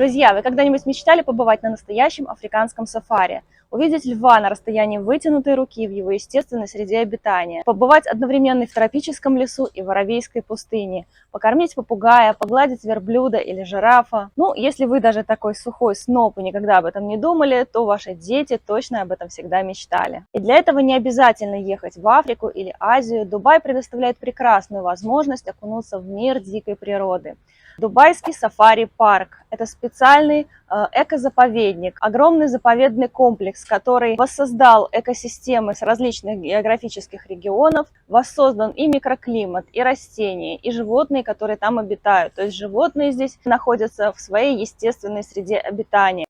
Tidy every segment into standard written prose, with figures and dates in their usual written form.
Друзья, вы когда-нибудь мечтали побывать на настоящем африканском сафари? Увидеть льва на расстоянии вытянутой руки в его естественной среде обитания, побывать одновременно и в тропическом лесу, и в аравийской пустыне, покормить попугая, погладить верблюда или жирафа. Ну, если вы даже такой сухой сноб и никогда об этом не думали, то ваши дети точно об этом всегда мечтали. И для этого не обязательно ехать в Африку или Азию. Дубай предоставляет прекрасную возможность окунуться в мир дикой природы. Дубайский сафари-парк – это специальный экозаповедник, огромный заповедный комплекс, который воссоздал экосистемы с различных географических регионов, воссоздан и микроклимат, и растения, и животные, которые там обитают. То есть животные здесь находятся в своей естественной среде обитания.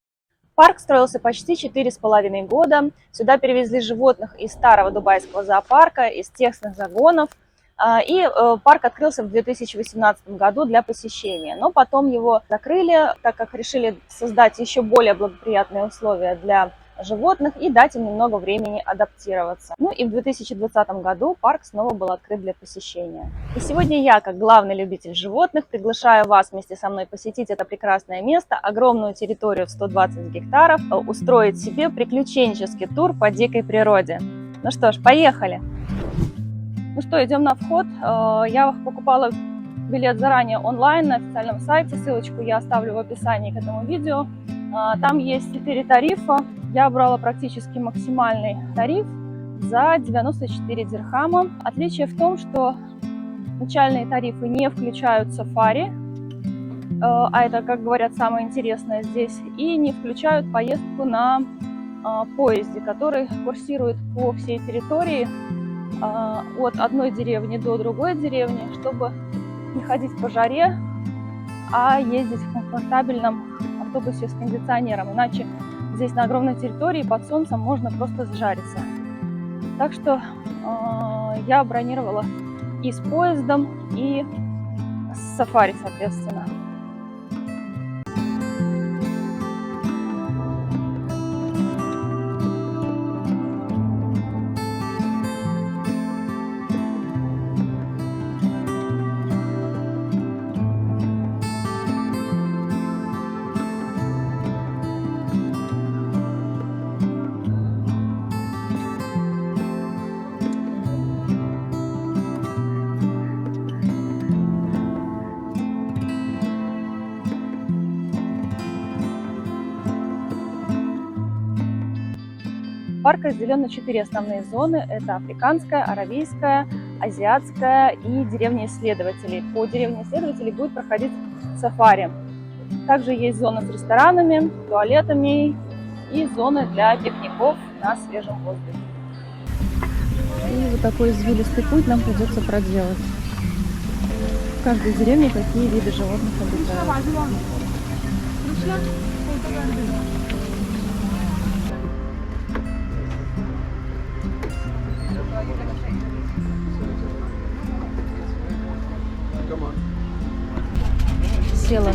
Парк строился почти 4,5 года. Сюда перевезли животных из старого дубайского зоопарка, из тесных загонов. И парк открылся в 2018 году для посещения, но потом его закрыли, так как решили создать еще более благоприятные условия для животных и дать им немного времени адаптироваться. Ну и в 2020 году парк снова был открыт для посещения. И сегодня я, как главный любитель животных, приглашаю вас вместе со мной посетить это прекрасное место, огромную территорию в 120 гектаров, устроить себе приключенческий тур по дикой природе. Ну что ж, поехали! Ну что, идем на вход. Я покупала билет заранее онлайн на официальном сайте. Ссылочку я оставлю в описании к этому видео. Там есть 4 тарифа. Я брала практически максимальный тариф за 94 дирхама. Отличие в том, что начальные тарифы не включают сафари, а это, как говорят, самое интересное здесь, и не включают поездку на поезде, который курсирует по всей территории от одной деревни до другой деревни, чтобы не ходить по жаре, а ездить в комфортабельном автобусе с кондиционером. Иначе здесь на огромной территории под солнцем можно просто сжариться. Так что я бронировала и с поездом, и с сафари, соответственно. Парк разделен на 4 основные зоны. Это африканская, аравийская, азиатская и деревня исследователей. По деревне исследователей будет проходить сафари. Также есть зона с ресторанами, туалетами и зоны для пикников на свежем воздухе. И вот такой извилистый путь нам придется проделать. В каждой деревне какие виды животных обитают. Села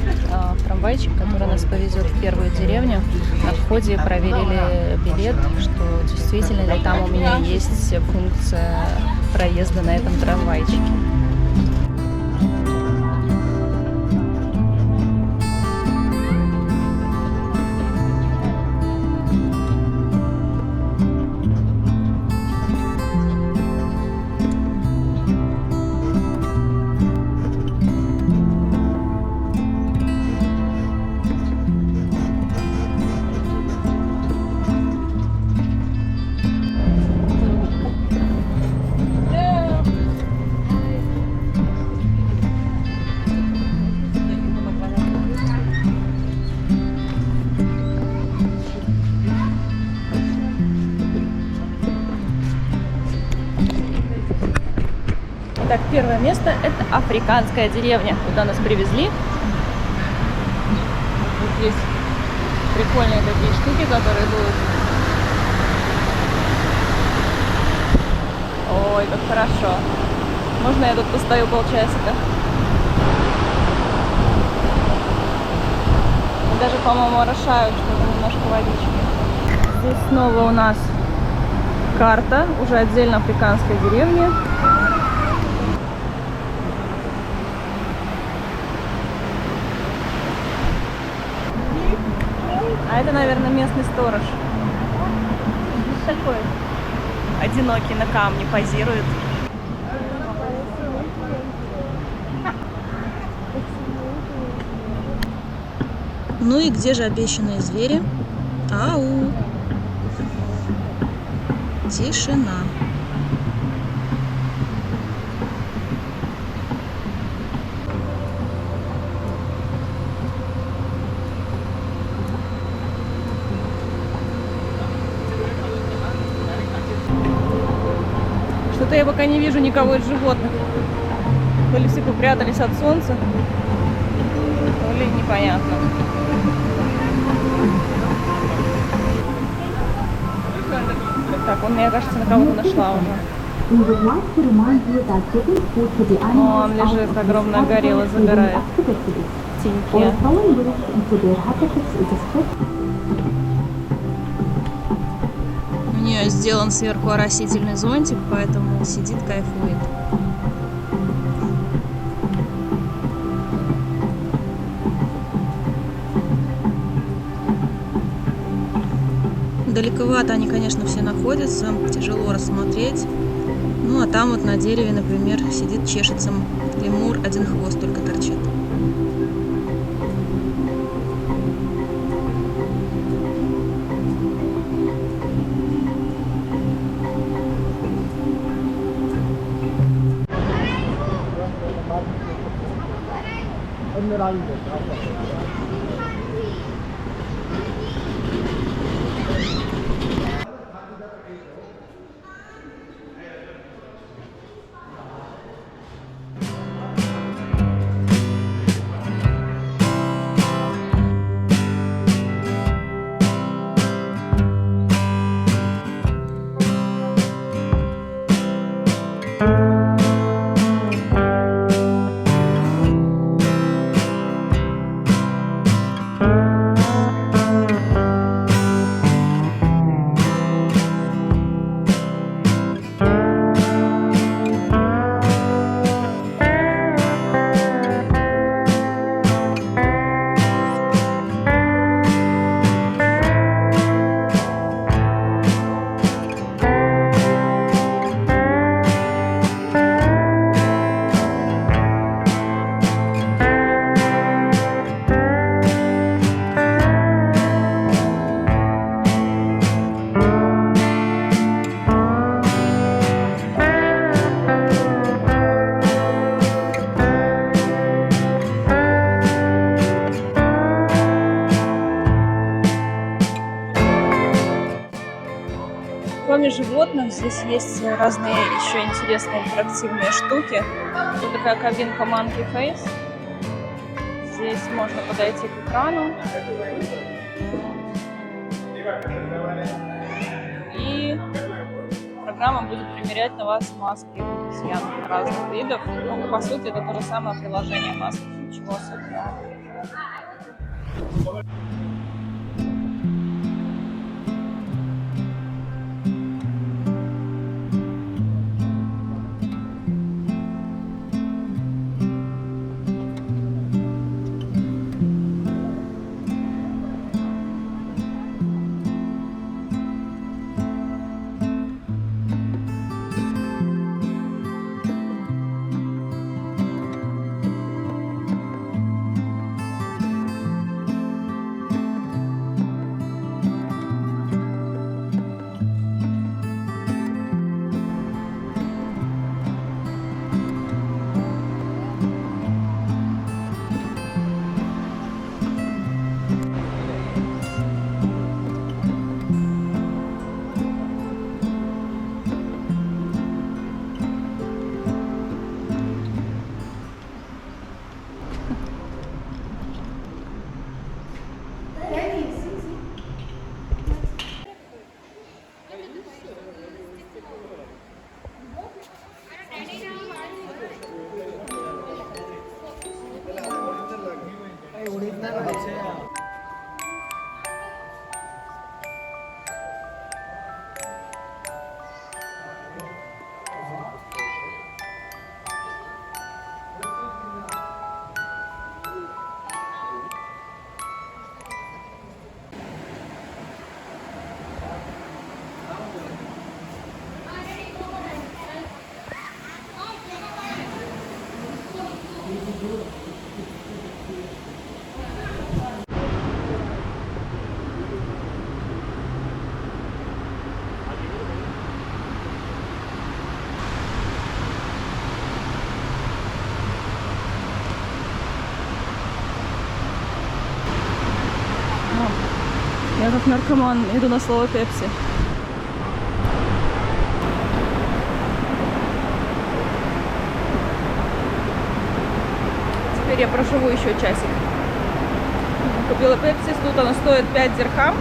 в трамвайчик, который нас повезет в первую деревню. На входе проверили билет, что действительно ли там у меня есть функция проезда на этом трамвайчике. Так, первое место – это африканская деревня, куда нас привезли. Вот есть прикольные такие штуки, которые будут. Ой, как хорошо. Можно я тут постою полчасика? И даже, по-моему, орошают что-то, немножко водички. Здесь снова у нас карта, уже отдельно африканской деревни. симпатичный сторож. Такой одинокий на камне позирует. Ну и где же обещанные звери? Ау! Тишина. Что-то я пока не вижу никого из животных. То ли все попрятались от солнца, то ли непонятно. Так, он, мне кажется, на кого-то нашла уже. О, он лежит, огромная горилла забирает теньки. У нее сделан сверху оросительный зонтик, поэтому сидит, кайфует. Далековато они, конечно, все находятся, тяжело рассмотреть. Ну, а там вот на дереве, например, сидит, чешется лемур, один хвост только торчит. Кроме животных, здесь есть разные еще интересные интерактивные штуки. Вот такая кабинка Monkey Face. Здесь можно подойти к экрану и программа будет примерять на вас маски обезьян разных видов. Ну, по сути, это то же самое приложение маски, ничего особенного. Я как наркоман иду на слово Пепси. Теперь я проживу еще часик. Купила Пепси, тут она стоит 5 дирхам.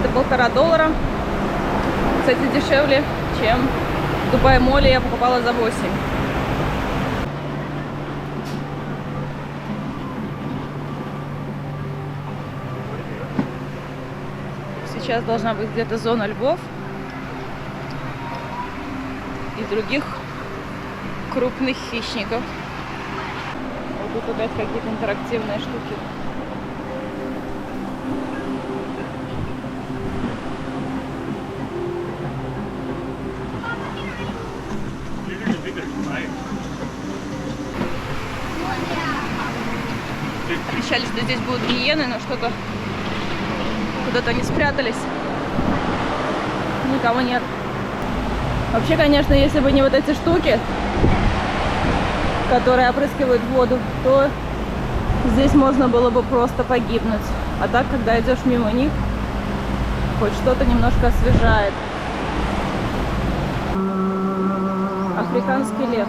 Это $1,5. Кстати, дешевле, чем в Дубай-моле я покупала за 8. Сейчас должна быть где-то зона львов и других крупных хищников. Вот тут опять какие-то интерактивные штуки. Обещали, что здесь будут гиены, но что-то куда-то они спрятались. Никого нет. Вообще, конечно, если бы не вот эти штуки, которые опрыскивают воду, то здесь можно было бы просто погибнуть. А так, когда идешь мимо них, хоть что-то немножко освежает. Африканский лев.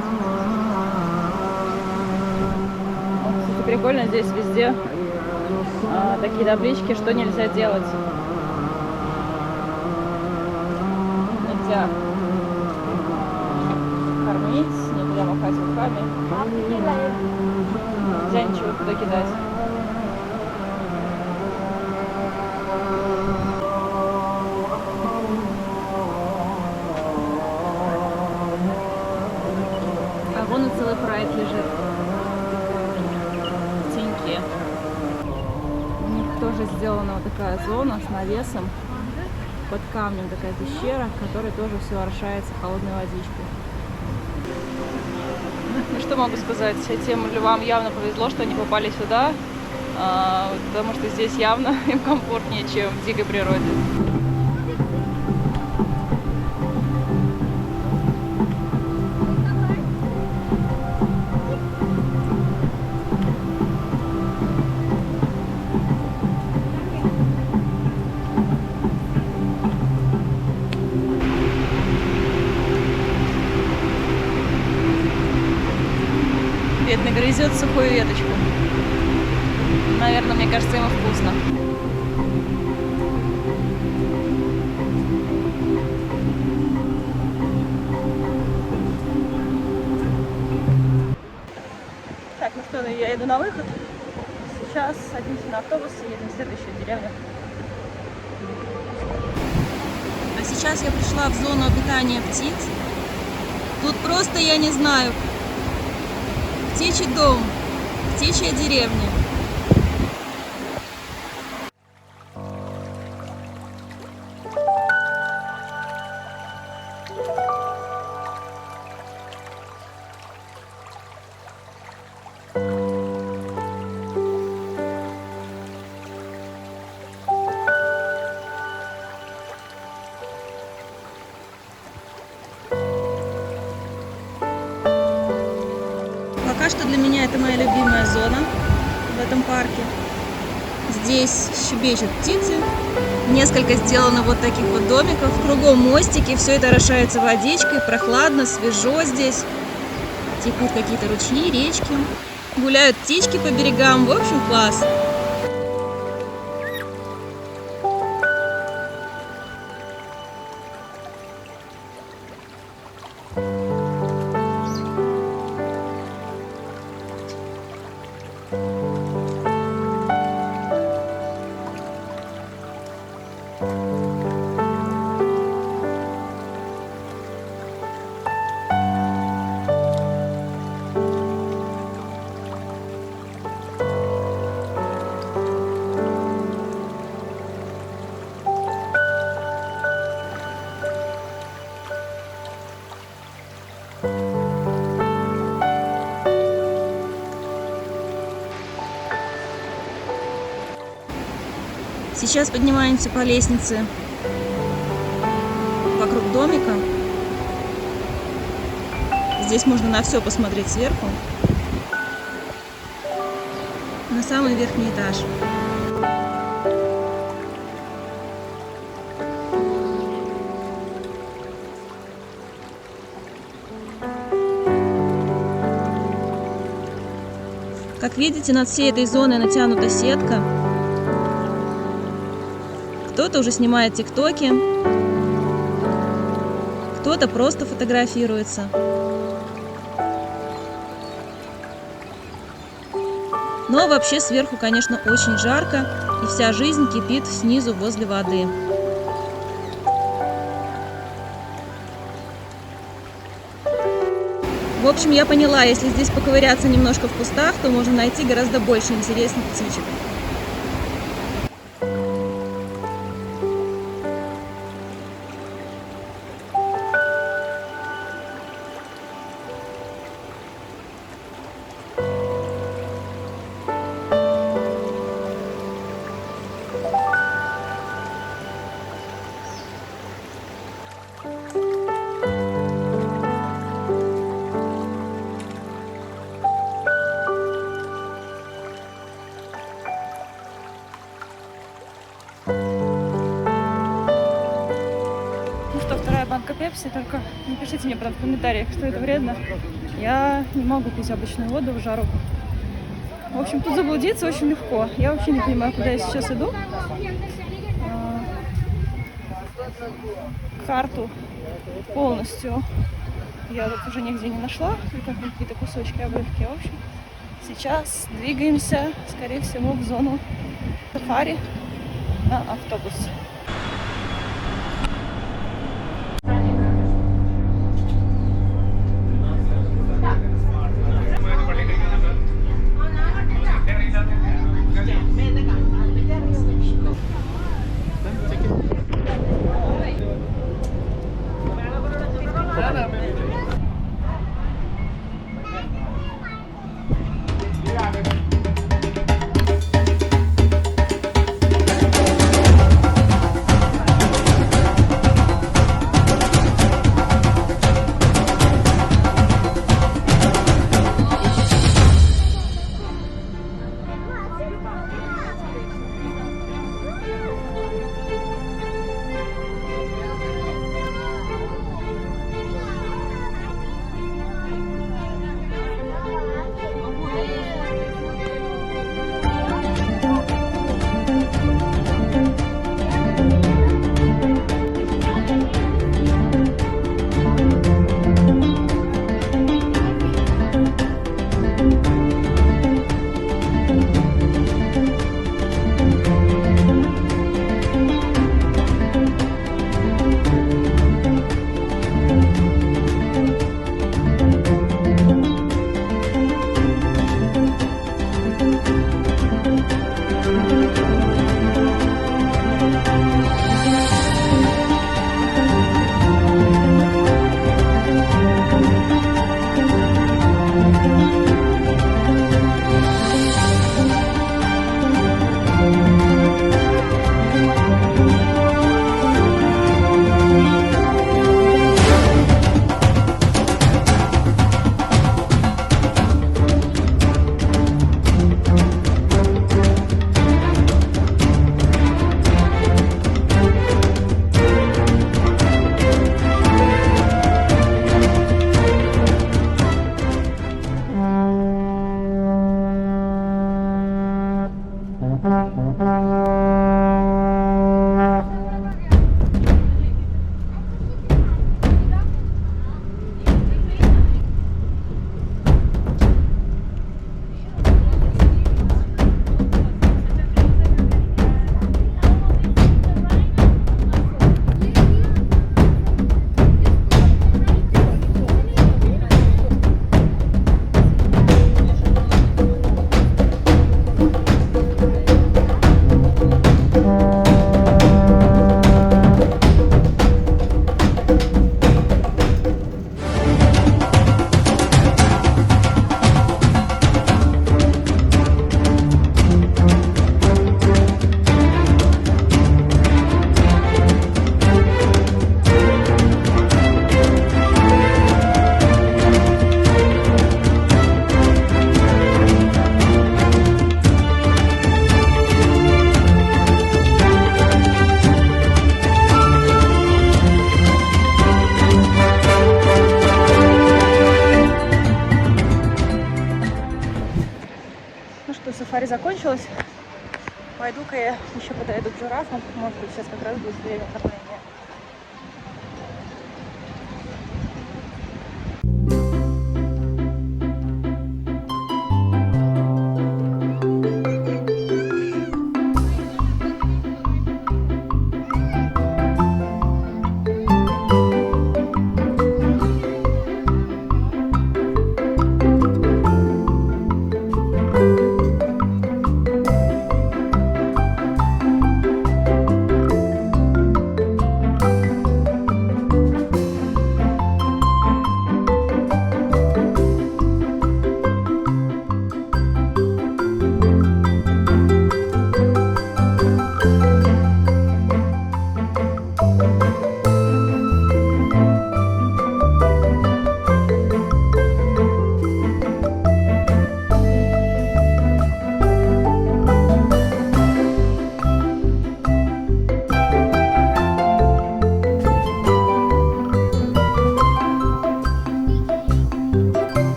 Вот, кстати, прикольно, здесь везде такие таблички, что нельзя делать. Нельзя кормить, нельзя махать руками, нельзя ничего туда кидать. А вон и целый прайд лежит в теньке. У них тоже сделана вот такая зона с навесом. Под камнем такая пещера, в которой тоже все орошается холодной водичкой. Ну что могу сказать, этим львам явно повезло, что они попали сюда, потому что здесь явно им комфортнее, чем в дикой природе. Бедный грызет сухую веточку. Наверное, мне кажется, ему вкусно. Так, ну что, я иду на выход. Сейчас садимся на автобус и едем в следующую деревню. А сейчас я пришла в зону обитания птиц. Тут просто, я не знаю, птичий дом, птичья деревня. Пока что для меня это моя любимая зона в этом парке. Здесь щебечут птицы, несколько сделано вот таких вот домиков, кругом мостики, все это орошается водичкой, прохладно, свежо здесь. Текут какие-то ручьи, речки, гуляют птички по берегам, в общем, класс. Сейчас поднимаемся по лестнице вокруг домика. Здесь можно на все посмотреть сверху. На самый верхний этаж. Как видите, над всей этой зоной натянута сетка. Кто-то уже снимает тиктоки, кто-то просто фотографируется. Но вообще сверху, конечно, очень жарко, и вся жизнь кипит снизу возле воды. В общем, я поняла, если здесь поковыряться немножко в кустах, то можно найти гораздо больше интересных птичек. Вторая банка пепси, только не пишите мне, правда, в комментариях, что это вредно. Я не могу пить обычную воду в жару. В общем, тут заблудиться очень легко. Я вообще не понимаю, куда я сейчас иду. Карту полностью я тут уже нигде не нашла, только какие-то кусочки, обрывки. В общем, сейчас двигаемся, скорее всего, в зону сафари на автобус. сафари закончилось. Пойду-ка я еще подойду к жирафам. Может быть, сейчас как раз будет время кормления.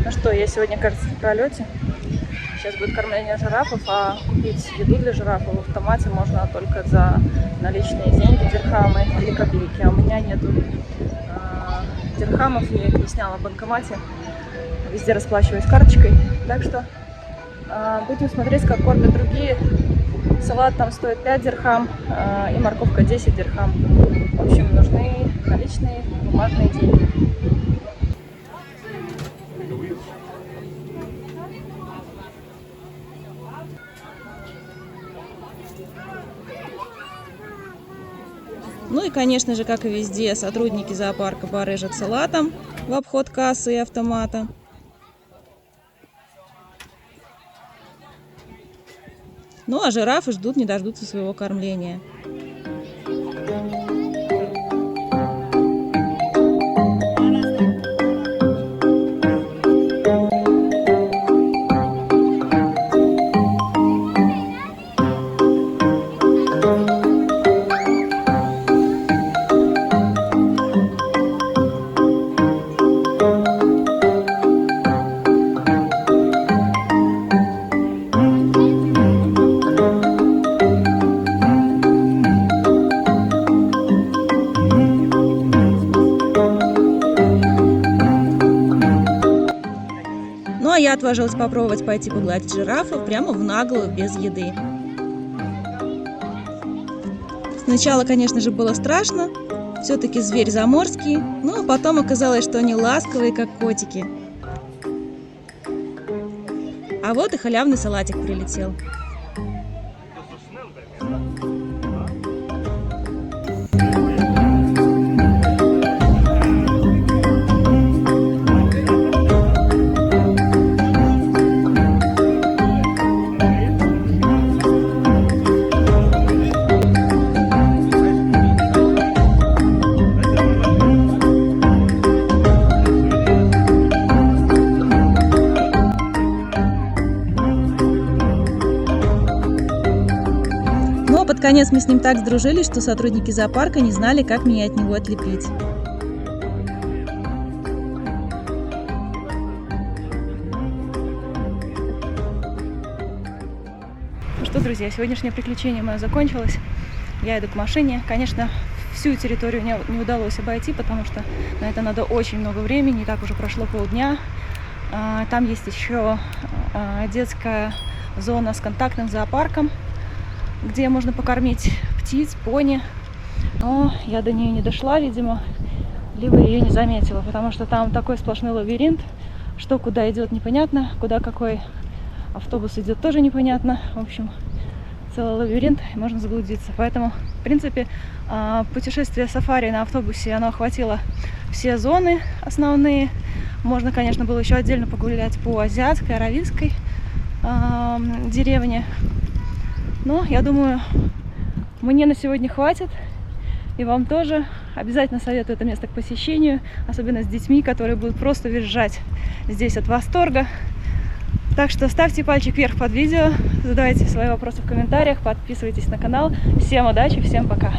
Ну что, я сегодня, кажется, в пролете. Сейчас будет кормление жирафов, а купить еду для жирафов в автомате можно только за наличные деньги, дирхамы или копейки. А у меня нету дирхамов, я их не сняла в банкомате. Везде расплачиваюсь карточкой. Так что будем смотреть, как кормят другие. Салат там стоит 5 дирхам и морковка 10 дирхам. В общем, нужны наличные бумажные деньги. Ну и, конечно же, как и везде, сотрудники зоопарка барыжат салатом в обход кассы и автомата. Ну а жирафы ждут, не дождутся своего кормления. Ну а я отважилась попробовать пойти погладить жирафа прямо в наглую, без еды. Сначала, конечно же, было страшно. Все-таки зверь заморский. Ну а потом оказалось, что они ласковые, как котики. А вот и халявный салатик прилетел. Под конец мы с ним так сдружились, что сотрудники зоопарка не знали, как меня от него отлепить. Ну что, друзья, сегодняшнее приключение мое закончилось. Я иду к машине. Конечно, всю территорию не удалось обойти, потому что на это надо очень много времени. И так уже прошло полдня. Там есть еще детская зона с контактным зоопарком, где можно покормить птиц, пони. Но я до нее не дошла, видимо, либо ее не заметила, потому что там такой сплошной лабиринт, что куда идет непонятно, куда какой автобус идет тоже непонятно. В общем, целый лабиринт, и можно заблудиться. Поэтому, в принципе, путешествие сафари на автобусе, оно охватило все зоны основные. Можно, конечно, было еще отдельно погулять по азиатской, аравийской деревне. Но я думаю, мне на сегодня хватит. И вам тоже. Обязательно советую это место к посещению. Особенно с детьми, которые будут просто визжать здесь от восторга. Так что ставьте пальчик вверх под видео. Задавайте свои вопросы в комментариях. Подписывайтесь на канал. Всем удачи, всем пока.